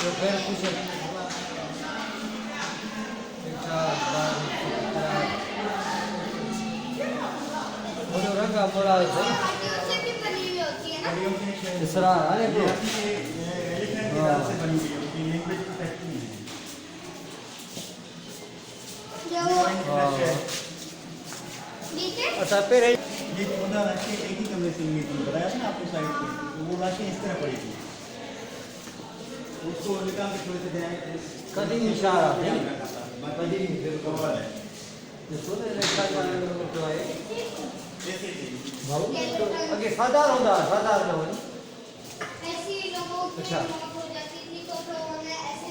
जो पैर कुछ वो जो रंग बोला है इस तरह अरे ब्रो से बनी हुई है उनकी लैंग्वेज की फैक्ट्री है अच्छा फिर ये पौधा राशि एक ही कमरे से ये थी बताया था ना आपको साइड पे तो वो राशि इस तरह पड़ी थी उसको निकाल के थोड़े से ध्यान कदीम इशारा कदीम बिल्कुल है सोने लेखा तो है जैसे थी भाऊ अगे साधारण होता साधारण हो ऐसी लोगों की अच्छा। मौत हो जाती थी तो फिर उन्हें ऐसे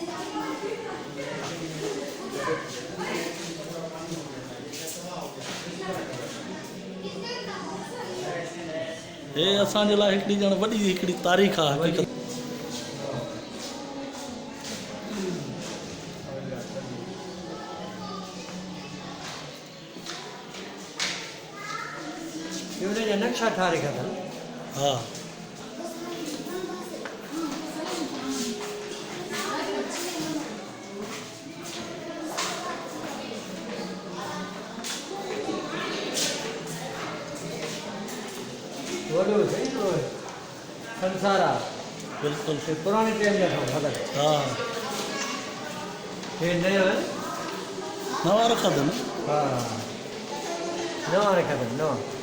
हे असांजे लाइ हिकिड़ी ॼण वॾी हिकिड़ी तारीख़ आहे हक़ीक़त ये नक्शा ठारे का था हा वडो है तो संसारा बिल्कुलु ये पुराने टाइम में था खबर हा ये नया है नवां रखा अथनि हाँ नवा रखा था नवा